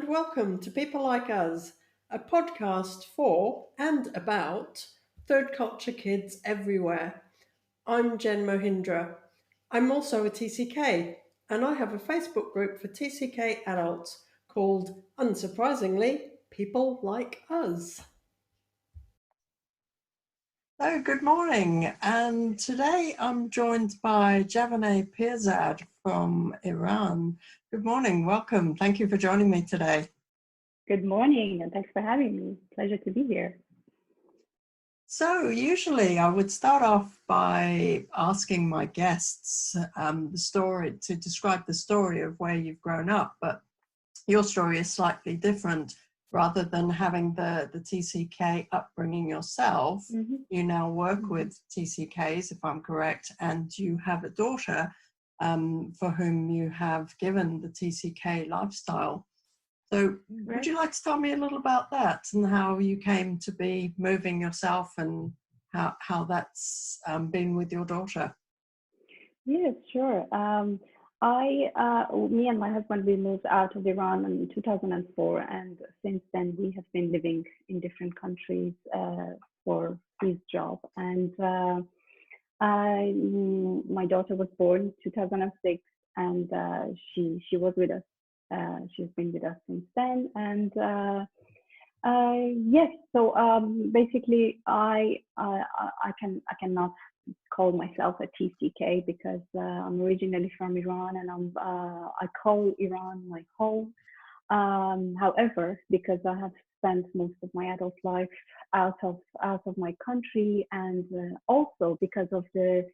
welcome to People Like Us, a podcast for and about third culture kids everywhere. I'm Jen Mohindra. I'm also a TCK, and I have a Facebook group for TCK adults called, unsurprisingly, People Like Us. So, good morning, and today I'm joined by Javaneh Pirzad from Iran. Good morning, welcome. Thank you for joining me today. Good morning, and thanks for having me. Pleasure to be here. So, usually I would start off by asking my guests to describe the story of where you've grown up, but your story is slightly different. Rather than having the TCK upbringing yourself, you now work with TCKs, if I'm correct, and you have a daughter for whom you have given the TCK lifestyle. So would you like to tell me a little about that and how you came to be moving yourself and how that's been with your daughter? Yes, sure. Me and my husband, we moved out of Iran in 2004, and since then we have been living in different countries for his job. And my daughter was born in 2006, and she was with us. She's been with us since then. And yes, so basically, I cannot call myself a TCK because I'm originally from Iran, and I call Iran my home. However, because I have spent most of my adult life out of my country, and also because of the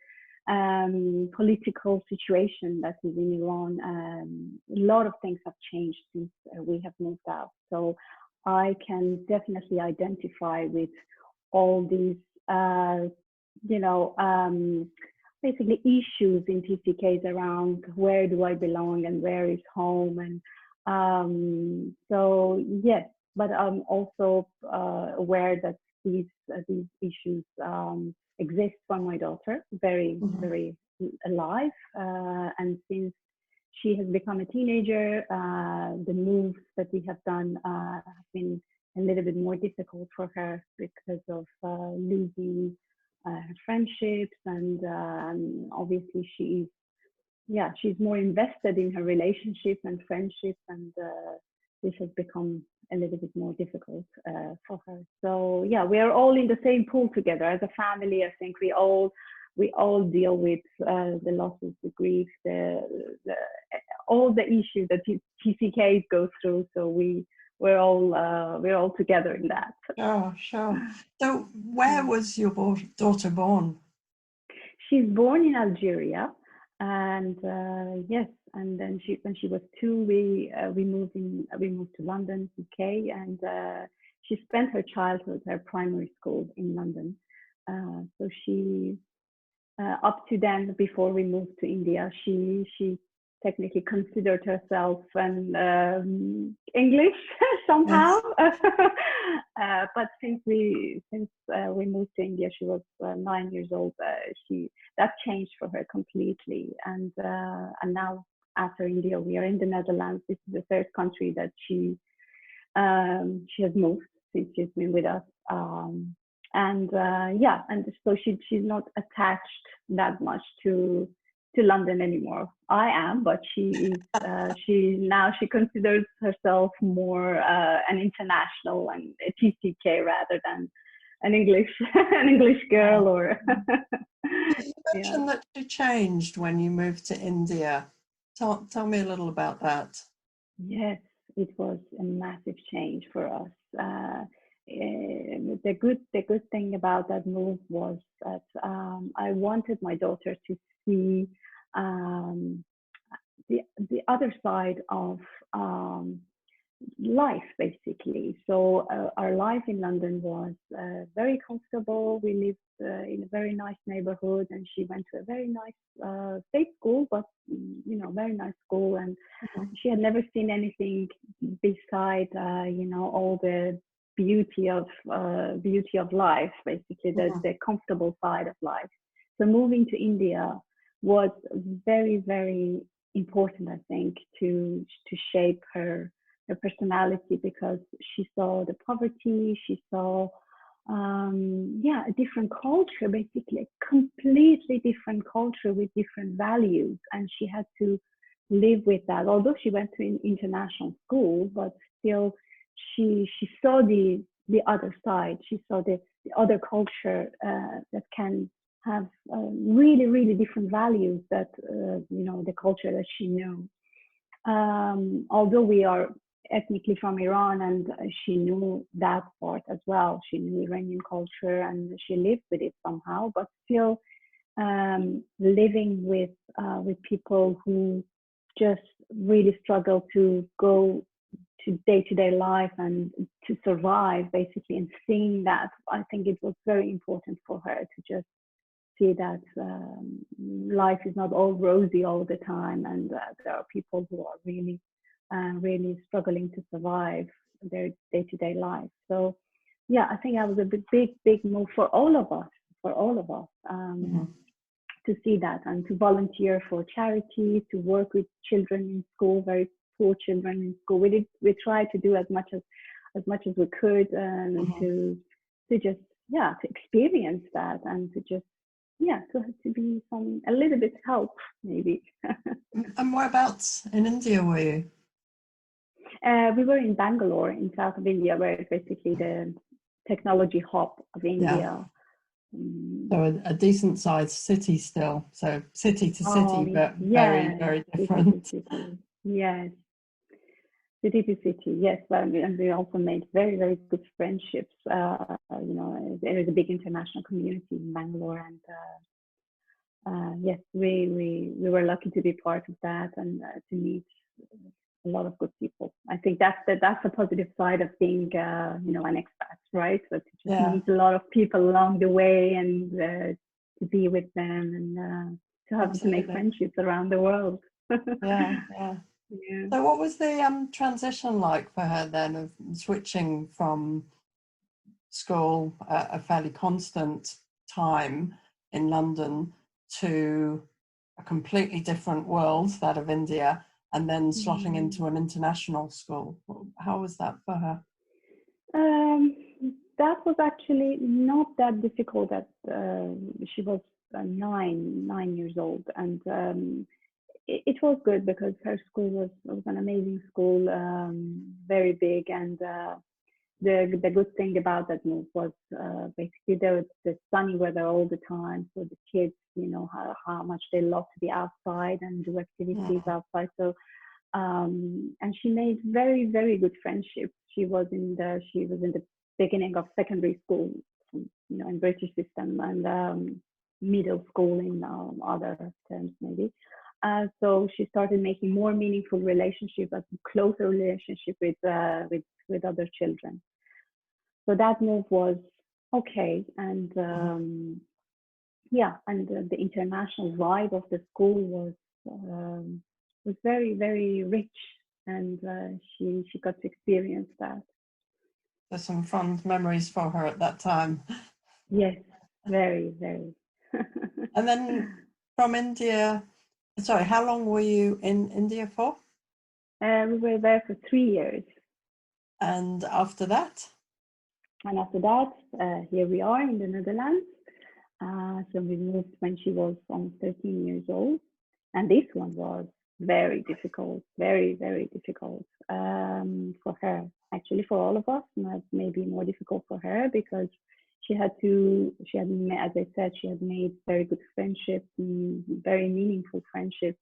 political situation that is in Iran, a lot of things have changed since we have moved out. So I can definitely identify with all these basically issues in TCKs around where do I belong and where is home. And so, yes, but I'm also aware that these issues exist for my daughter, very, very alive. And since she has become a teenager, the moves that we have done have been a little bit more difficult for her because of losing her friendships, and obviously she's more invested in her relationship and friendships, and this has become a little bit more difficult for her. So yeah, we are all in the same pool together as a family. I think we all deal with the losses, the grief, all the issues that TCKs go through. So we're all together in that. Oh, sure. So where was your daughter born? She's born in Algeria, and yes, and then when she was 2, we moved to London, UK, and she spent her childhood, her primary school in London. So she up to then, before we moved to India, she technically considered herself an English somehow. Yes. But since we moved to India, she was 9 years old. That changed for her completely. And now after India, we are in the Netherlands. This is the third country that she has moved since she's been with us. And so she's not attached that much to London anymore. I am, but she considers herself more an international and a TCK rather than an English girl. Or you mentioned that you changed when you moved to India. Tell me a little about that. Yes, it was a massive change for us. The good thing about that move was that I wanted my daughter to see the other side of life, basically. So our life in London was very comfortable. We lived in a very nice neighborhood, and she went to a very nice state school, but very nice school. And she had never seen anything beside all the beauty of life, basically the comfortable side of life. So moving to India was very, very important, I think, to shape her her personality, because she saw the poverty, she saw a different culture, basically a completely different culture with different values, and she had to live with that. Although she went to an international school, but still she saw the other side. She saw the other culture that can have really, really different values that the culture that she knew. Although we are ethnically from Iran, and she knew that part as well. She knew Iranian culture and she lived with it somehow, but still living with people who just really struggle to go to day-to-day life and to survive, basically, and seeing that, I think it was very important for her to just see that life is not all rosy all the time, and there are people who are really really struggling to survive their day-to-day life. So yeah, I think that was a big move for all of us, to see that and to volunteer for charities, to work with children in school, very poor children in school. We tried to do as much as we could, to just to experience that, and to just to be a little bit help maybe. And whereabouts in India were you? We were in Bangalore, in south of India, where it's basically the technology hub of India. So a decent sized city still. So city to city, but very, very different. City to city. Yes. City to city, yes. And we also made very, very good friendships. There is a big international community in Bangalore, and yes, we were lucky to be part of that, and to meet a lot of good people. I think that's a positive side of being an expat, right? So to just meet a lot of people along the way, and to be with them, and to make friendships around the world. Yeah. So what was the transition like for her then, of switching from school, a fairly constant time in London, to a completely different world, that of India, and then slotting into an international school? How was that for her? That was actually not that difficult. She was 9 years old, and it was good, because her school was an amazing school, very big, and the good thing about that move was basically there was the sunny weather all the time, so the kids, how much they love to be outside and do activities outside. So and she made very, very good friendships. She was in the beginning of secondary school, in British system, and middle school in other terms maybe. So she started making more meaningful relationships, a closer relationship with other children. So that move was okay, and and the international vibe of the school was very, very rich, and she got to experience that. There's some fond memories for her at that time. Yes, very, very. And then from India, sorry, how long were you in India for? We were there for 3 years. And after that? And after that, here we are in the Netherlands. So we moved when she was almost 13 years old. And this one was very difficult, very, very difficult for her. Actually, for all of us, maybe more difficult for her, because as I said, she had made very good friendships, very meaningful friendships,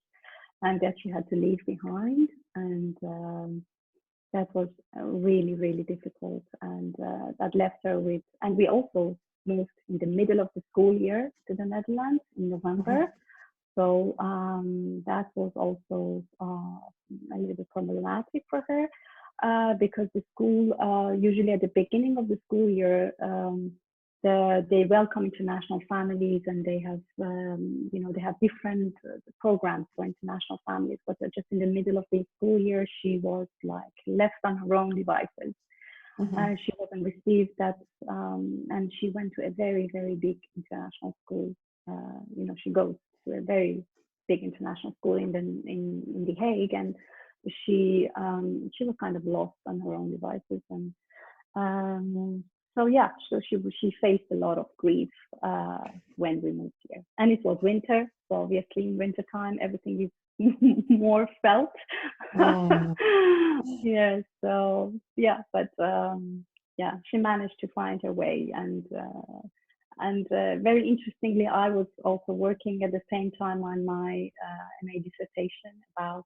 and that she had to leave behind. And that was really, really difficult. And that left her with, and we also moved in the middle of the school year to the Netherlands in November. So that was also a little bit problematic for her, because the school, usually at the beginning of the school year, they welcome international families, and they have, they have different programs for international families. But just in the middle of the school year, she was like left on her own devices. She wasn't received that, and she went to a very, very big international school. She goes to a very big international school in The Hague, and she was kind of lost on her own devices, and so yeah, so she faced a lot of grief when we moved here, and it was winter, so obviously in winter time everything is more felt. Mm. Yeah, so yeah, but yeah, she managed to find her way, and very interestingly, I was also working at the same time on my MA dissertation about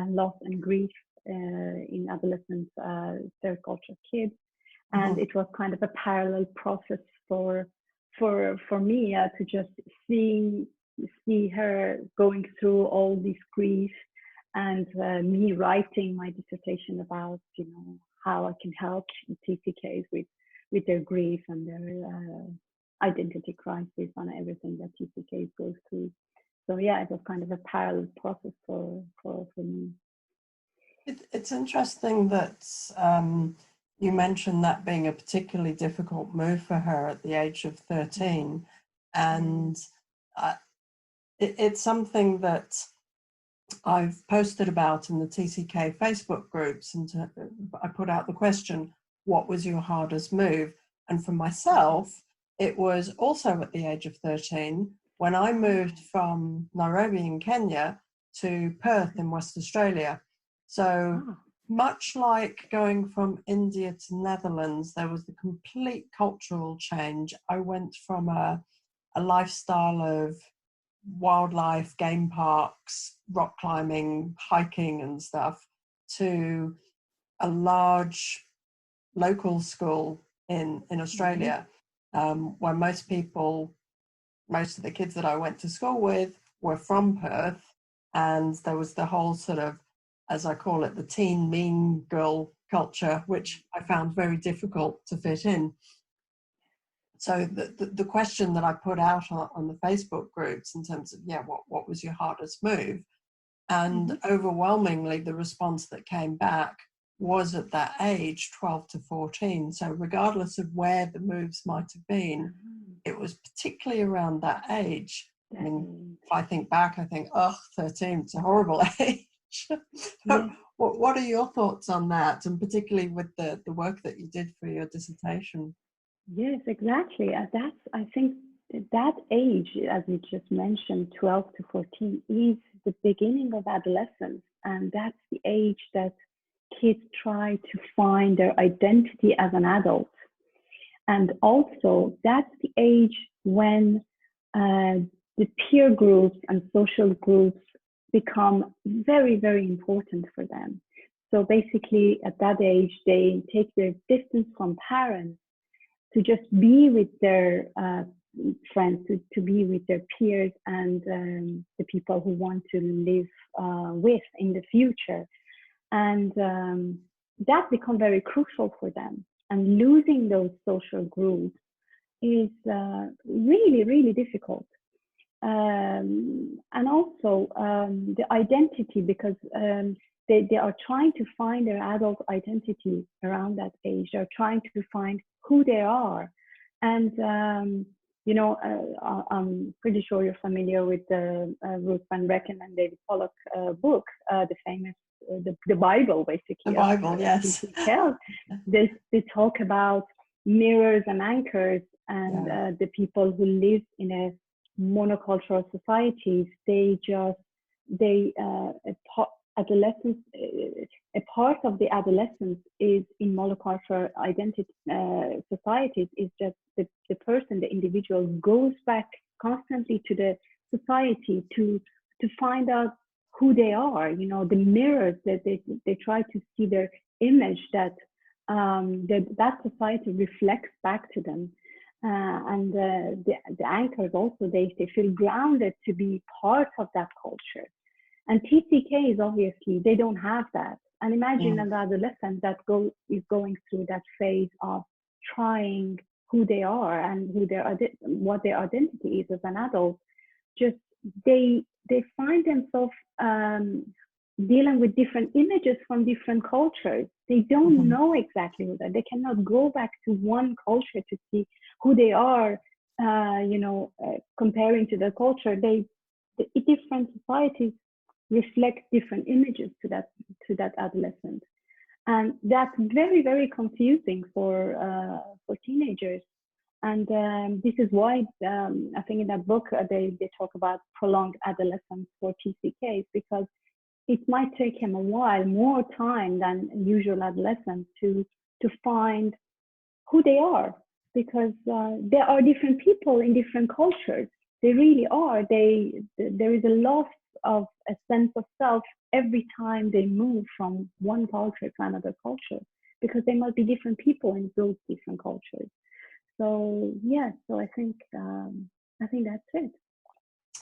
loss and grief in adolescent third culture kids, and it was kind of a parallel process for me to just see her going through all this grief, and me writing my dissertation about how I can help TCKs with their grief and their identity crisis and everything that TCKs goes through. So yeah, it was kind of a parallel process for me. It's interesting that you mentioned that being a particularly difficult move for her at the age of 13, and it's something that I've posted about in the TCK Facebook groups, and I put out the question, what was your hardest move? And for myself, it was also at the age of 13 when I moved from Nairobi in Kenya to Perth in West Australia. So much like going from India to Netherlands, there was the complete cultural change. I went from a lifestyle of wildlife, game parks, rock climbing, hiking and stuff, to a large local school in Australia, where most of the kids that I went to school with were from Perth, and there was the whole sort of, as I call it, the teen mean girl culture, which I found very difficult to fit in. So the question that I put out on the Facebook groups in terms of, what was your hardest move? And overwhelmingly, the response that came back was at that age, 12 to 14. So regardless of where the moves might have been, it was particularly around that age. I mean, if I think back, I think, 13, it's a horrible age. What are your thoughts on that, and particularly with the work that you did for your dissertation? Yes, exactly. I think that age, as you just mentioned, 12 to 14, is the beginning of adolescence. And that's the age that kids try to find their identity as an adult. And also, that's the age when the peer groups and social groups become very, very important for them. So basically, at that age, they take their distance from parents to just be with their friends, to be with their peers and the people who want to live with in the future. And that becomes very crucial for them. And losing those social groups is really, really difficult. And also the identity, because they are trying to find their adult identity around that age. They're trying to find who they are. And, I'm pretty sure you're familiar with the Ruth Van Recken and David Pollock book, the famous, the Bible, basically. The Bible, yes. They talk about mirrors and anchors, and the people who live in a monocultural societies, adolescence, a part of the adolescence is in monocultural identity societies is just the person, the individual goes back constantly to the society to find out who they are. The mirrors that they try to see their image that that society reflects back to them. And the anchors also, they feel grounded to be part of that culture. And TCKs, obviously, they don't have that. And imagine an adolescent that is going through that phase of trying who they are and what their identity is as an adult. Just they find themselves dealing with different images from different cultures. They don't know exactly who they are. They cannot go back to one culture to see who they are, comparing to the culture. Different societies reflect different images to that adolescent. And that's very, very confusing for teenagers. And this is why I think in that book they talk about prolonged adolescence for TCKs, because it might take him a while, more time than usual adolescents, to find who they are, because there are different people in different cultures. They really are. There is a loss of a sense of self every time they move from one culture to another culture, because they might be different people in those different cultures. So yeah, so I think that's it.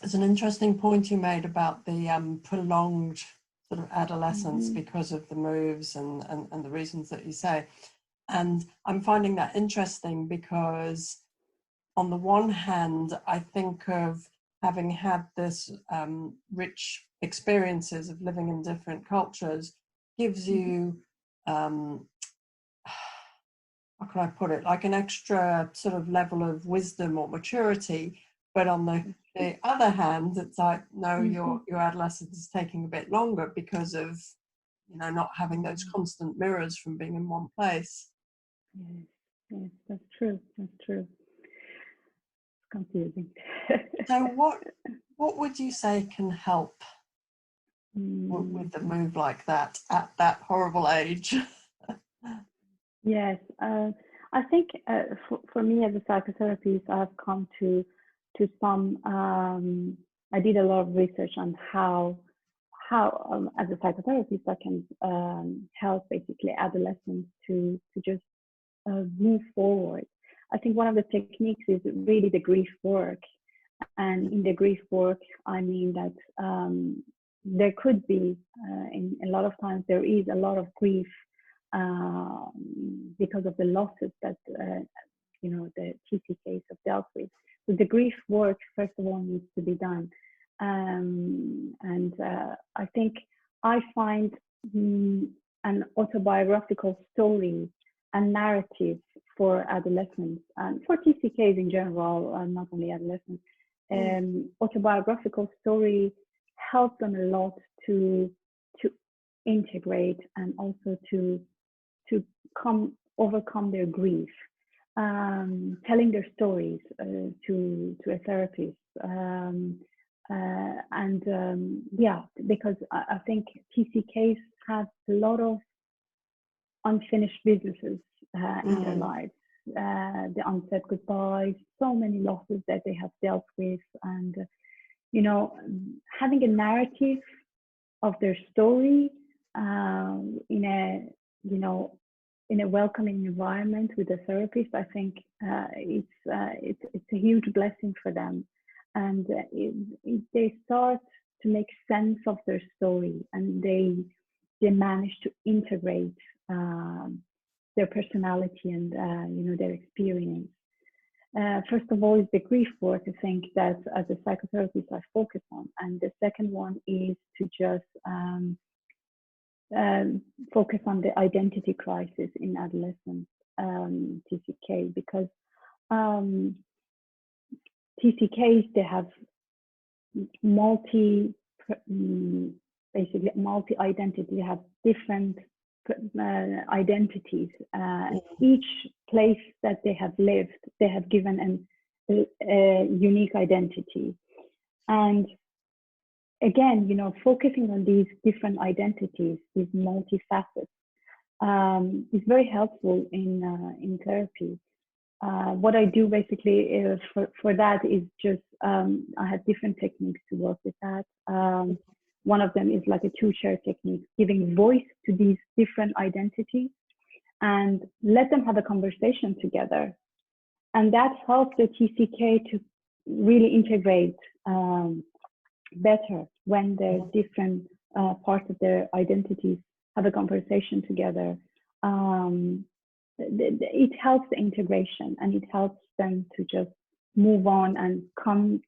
It's an interesting point you made about the prolonged sort of adolescence because of the moves and the reasons that you say. And I'm finding that interesting because on the one hand, I think of having had this rich experiences of living in different cultures gives you, how can I put it, like an extra sort of level of wisdom or maturity. But on the other hand, it's like, no, your adolescence is taking a bit longer because of, not having those constant mirrors from being in one place. Yes, that's true. That's true. It's confusing. So what would you say can help with the move like that at that horrible age? Yes, I think for me as a psychotherapist, I've come to some. I did a lot of research on how as a psychotherapist I can help basically adolescents to just move forward. I think one of the techniques is really the grief work, and in the grief work, I mean that there could be, in a lot of times, there is a lot of grief because of the losses that the TCKs have dealt with. So the grief work, first of all, needs to be done, and I think I find an autobiographical story and narrative for adolescents and for TCKs in general, not only adolescents. Autobiographical story helps them a lot to integrate and also to overcome their grief. Telling their stories to a therapist, because I think TCKs have a lot of unfinished businesses in their lives. The unsaid goodbyes, so many losses that they have dealt with, and having a narrative of their story in a welcoming environment with a therapist, I think it's a huge blessing for them, and they start to make sense of their story, and they manage to integrate their personality and their experience. First of all is the grief work, I think, that as a psychotherapist I focus on, and the second one is to just focus on the identity crisis in adolescents, TCK, because TCKs, they have basically multi-identity. They have different identities. Each place that they have lived, they have given a unique identity. And again, focusing on these different identities, these multifacets, is very helpful in therapy. What I do basically for that is just, I have different techniques to work with that. One of them is like a two-chair technique, giving voice to these different identities and let them have a conversation together. And that helps the TCK to really integrate better when the different parts of their identities have a conversation together. It helps the integration, and it helps them to just move on and come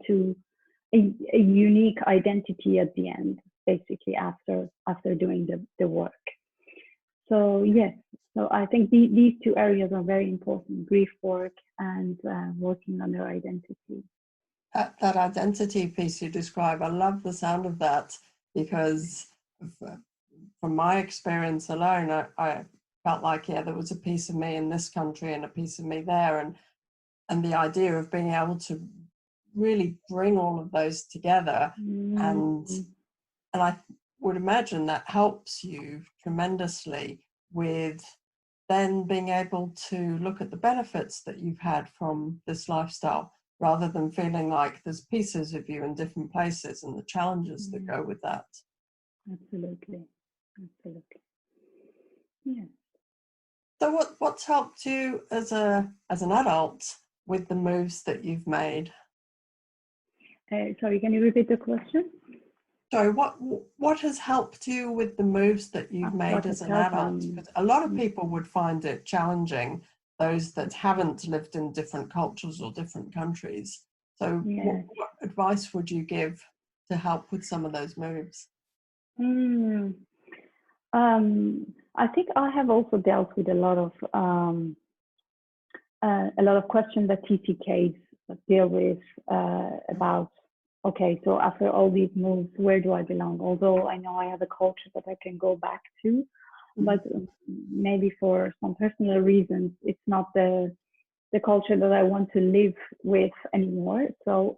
to a unique identity at the end, basically after doing the work. So yes, so I think these two areas are very important: grief work and working on their identity. That identity piece you describe, I love the sound of that. because from my experience alone, I felt like, yeah, there was a piece of me in this country and a piece of me there. And the idea of being able to really bring all of those together, and I would imagine that helps you tremendously with then being able to look at the benefits that you've had from this lifestyle, rather than feeling like there's pieces of you in different places and the challenges that go with that. Absolutely. Yeah. So what's helped you as an adult with the moves that you've made? Sorry, can you repeat the question? Sorry, what has helped you with the moves that you've made as an adult? Because a lot of people would find it challenging, those that haven't lived in different cultures or different countries. So what advice would you give to help with some of those moves? I think I have also dealt with a lot of questions that TCKs deal with about, okay, so after all these moves, where do I belong? Although I know I have a culture that I can go back to, but maybe for some personal reasons, it's not the culture that I want to live with anymore. So,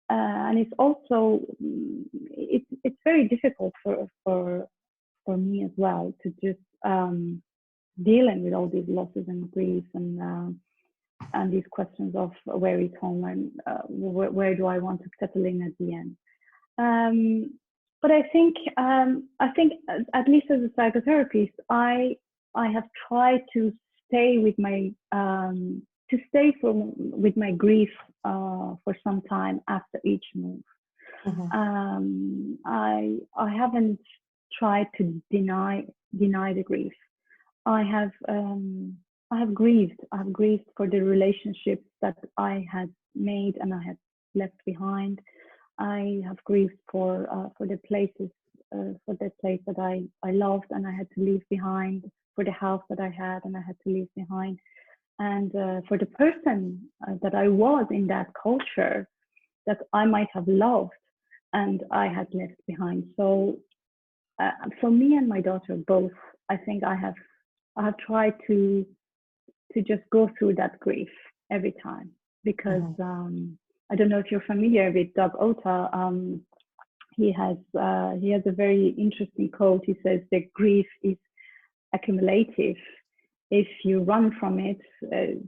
and it's also, it's very difficult for me as well to just dealing with all these losses and griefs and these questions of where is home and where do I want to settle in at the end. But I think at least as a psychotherapist, I have tried to stay with my with my grief for some time after each move. I haven't tried to deny the grief. I have grieved. I have grieved for the relationships that I had made and I had left behind. I have grieved for the places, for the place that I loved and I had to leave behind, for the house that I had and I had to leave behind, and for the person that I was in that culture that I might have loved and I had left behind. So for me and my daughter both, I think I have tried to just go through that grief every time, because I don't know if you're familiar with Doug Ota. He has a very interesting quote. He says that grief is accumulative. If you run from it,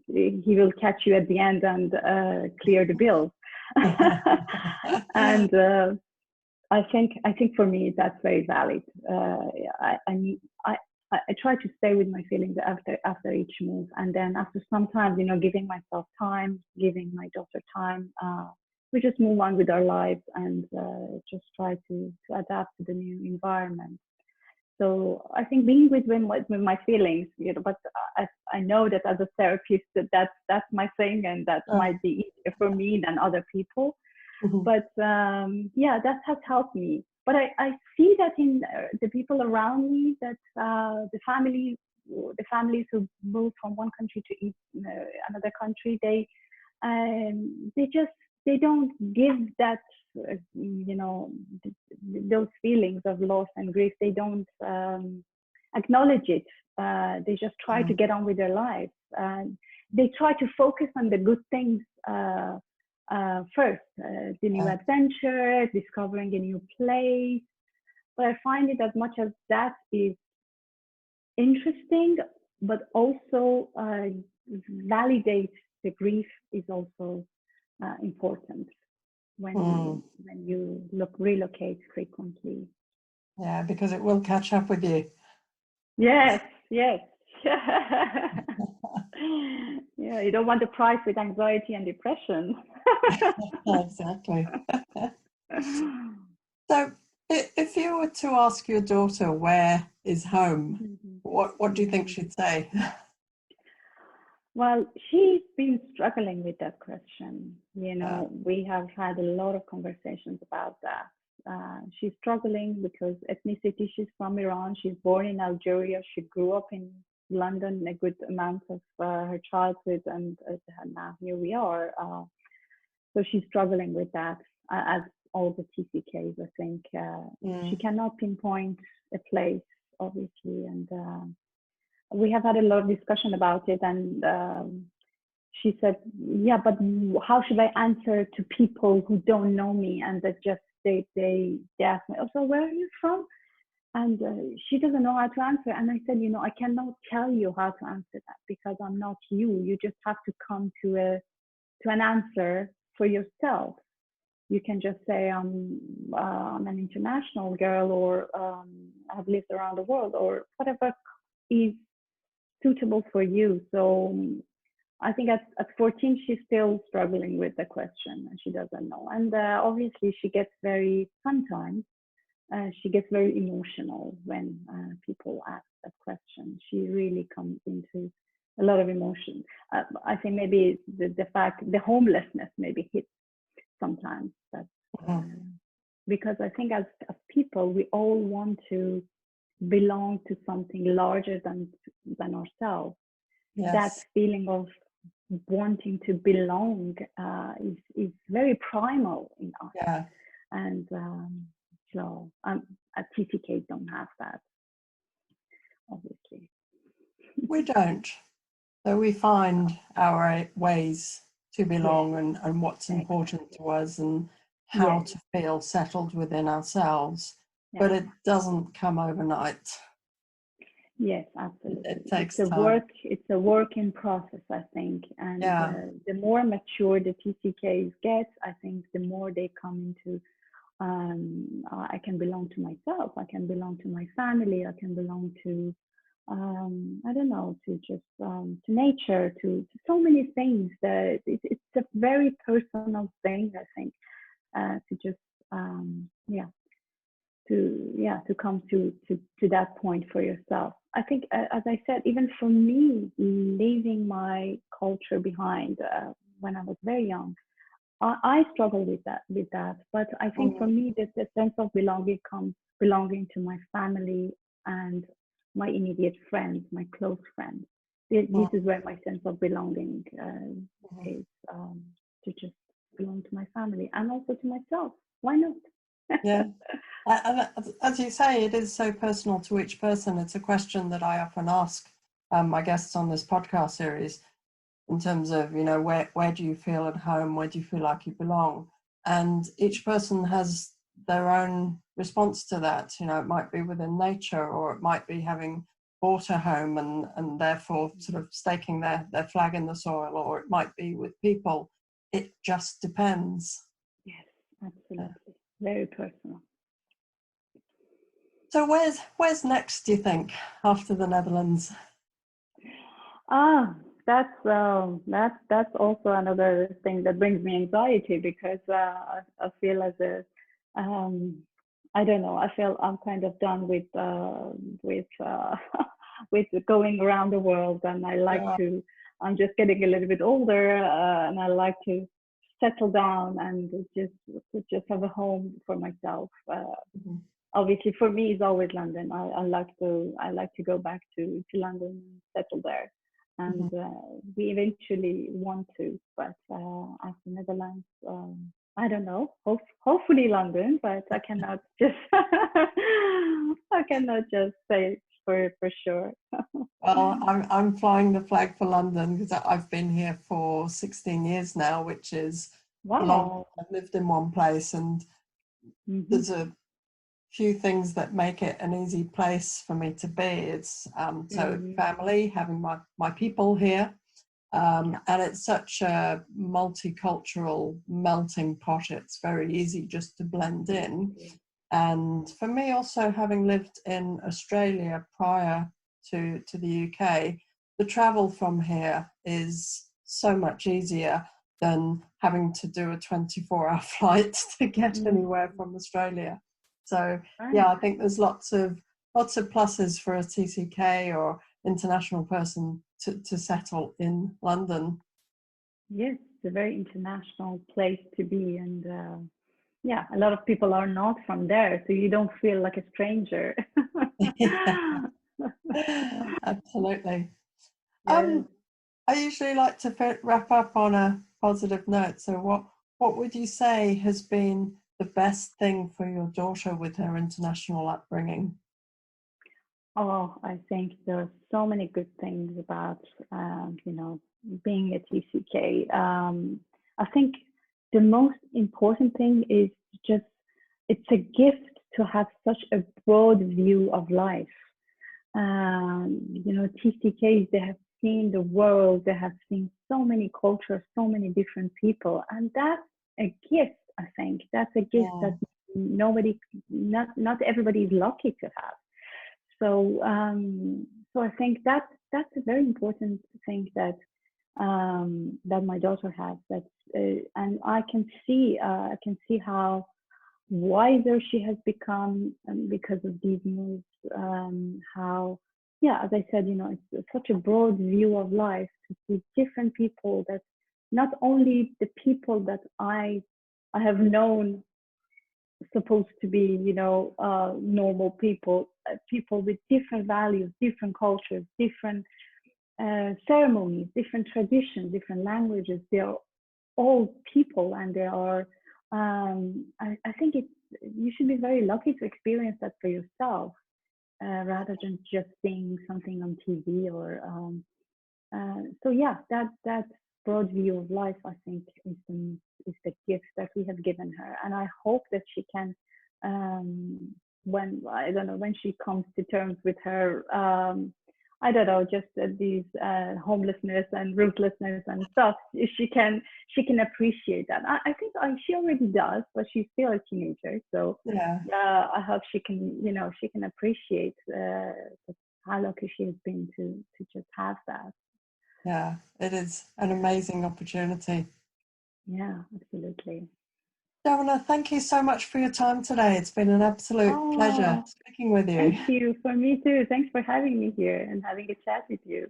he will catch you at the end and clear the bill. And I think for me that's very valid. I try to stay with my feelings after each move, and then after some time, giving myself time, giving my daughter time, we just move on with our lives and just try to adapt to the new environment. So I think being with my feelings, but I know that as a therapist that's my thing, and that might be easier for me than other people. But that has helped me. But I see that in the people around me, that the families who move from one country to another country, they don't give that, those feelings of loss and grief. They don't acknowledge it. They just try to get on with their lives. They try to focus on the good things first, the new adventure, discovering a new place. But I find it, as much as that is interesting, but also validates the grief, is also important when you relocate frequently. Yeah, because it will catch up with you. Yes. Yeah, you don't want to price with anxiety and depression. Exactly. So if you were to ask your daughter where is home, what do you think she'd say? Well, she's been struggling with that question. We have had a lot of conversations about that. She's struggling because ethnicity, she's from Iran. She's born in Algeria. She grew up in London a good amount of her childhood, and now here we are. So she's struggling with that, as all the TCKs. I think she cannot pinpoint a place, obviously, and we have had a lot of discussion about it. And she said, "Yeah, but how should I answer to people who don't know me and that just they ask me, oh, so where are you from?" And she doesn't know how to answer. And I said, I cannot tell you how to answer that because I'm not you. You just have to come to an answer for yourself. You can just say, I'm an international girl, or I've lived around the world, or whatever is suitable for you. So I think at 14, she's still struggling with the question and she doesn't know. And obviously she gets sometimes she gets very emotional when people ask that question. She really comes into a lot of emotion. I think maybe the homelessness maybe hits sometimes. Because I think as people, we all want to belong to something larger than ourselves. Yes. That feeling of wanting to belong is very primal in us. Yeah. And so TCKs don't have that, obviously. We don't. So we find our ways to belong and what's important to us and how to feel settled within ourselves. But it doesn't come overnight. Yes, absolutely. It takes time. It's a work in process, I think. And the more mature the TCKs get, I think the more they come into I can belong to myself, I can belong to my family, I can belong to I don't know, to just to nature, to so many things. That it's a very personal thing, I think, to just to come to that point for yourself. I think, as I said, even for me, leaving my culture behind when I was very young, I struggle with that. But I think for me, the sense of belonging comes belonging to my family and my immediate friends, my close friends. This is where my sense of belonging is, to just belong to my family and also to myself. Why not? Yeah. And as you say, it is so personal to each person. It's a question that I often ask my guests on this podcast series, in terms of, where do you feel at home? Where do you feel like you belong? And each person has their own response to that. It might be within nature, or it might be having bought a home and therefore sort of staking their flag in the soil, or it might be with people. It just depends. Yes, absolutely. Very personal. So where's next, do you think, after the Netherlands? That's also another thing that brings me anxiety, because I feel as a I don't know, I feel I'm kind of done with with going around the world, and I like to. I'm just getting a little bit older, and I like to settle down and just have a home for myself. Obviously, for me, it's always London. I like to go back to London and settle there. And we eventually want to, but after Netherlands, I don't know. Hopefully London, but I cannot just say for sure. Well, I'm flying the flag for London because I've been here for 16 years now, which is long. I've lived in one place, and there's a few things that make it an easy place for me to be. It's family, having my people here, and it's such a multicultural melting pot. It's very easy just to blend in. And for me, also, having lived in Australia prior to the UK, the travel from here is so much easier than having to do a 24-hour flight to get anywhere from Australia. So I think there's lots of pluses for a TCK or international person to settle in London. Yes, it's a very international place to be, and a lot of people are not from there, so you don't feel like a stranger. Absolutely. Yes. I usually like to wrap up on a positive note. So what would you say has been the best thing for your daughter with her international upbringing? Oh, I think there are so many good things about, being a TCK. I think the most important thing is just it's a gift to have such a broad view of life. TCKs, they have seen the world, they have seen so many cultures, so many different people, and that's a gift. I think that's a gift Yeah, that not everybody is lucky to have. So, so I think that's a very important thing that my daughter has. And I can see how wiser she has become because of these moves. How, yeah, as I said, it's such a broad view of life to see different people, that not only the people that I have known supposed to be, normal people, people with different values, different cultures, different ceremonies, different traditions, different languages. They are all people, and they are. I think you should be very lucky to experience that for yourself, rather than just seeing something on TV or. So yeah, that broad view of life, I think, is the gift that we have given her, and I hope that she can, when I don't know, when she comes to terms with her, I don't know, just these homelessness and rootlessness and stuff, she can appreciate that. I think she already does, but she's still a teenager, so yeah, I hope she can appreciate how lucky she has been to just have that. yeah. It is an amazing opportunity. Yeah, absolutely. Javaneh, thank you so much for your time today. It's been an absolute pleasure Oh, speaking with you. thank you. For me too. Thanks for having me here and having a chat with you.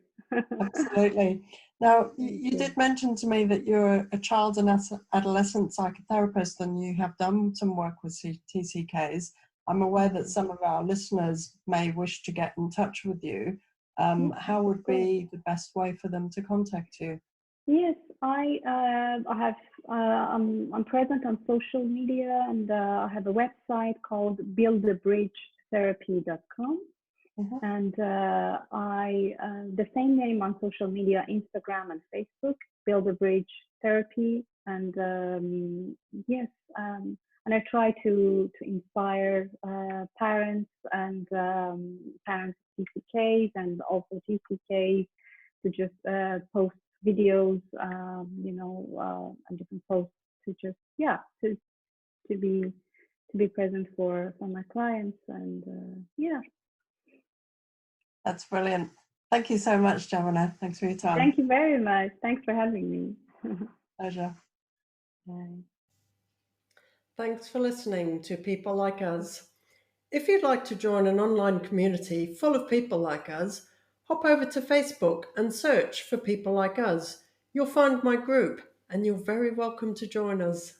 Absolutely. Now, Thank you you. did mention to me that you're a child and adolescent psychotherapist and you have done some work with TCKs. I'm aware that Mm. some of our listeners may wish to get in touch with you. Yes, How of would course. be the best way for them to contact you? Yes, I have I'm present on social media, and I have a website called buildabridgetherapy.com. Mhm. And I the same name on social media, Instagram and Facebook, Build a Bridge Therapy. And yes, and I try to inspire parents and parents of TCKs and also TCKs to just post videos, and different posts to just, yeah, to be to be present for my clients. And yeah. That's brilliant. Thank you so much, Javaneh. Thanks for your time. Thank you very much. Thanks for having me. Pleasure. Bye. Thanks for listening to People Like Us. If you'd like to join an online community full of people like us, hop over to Facebook and search for People Like Us. You'll find my group, and you're very welcome to join us.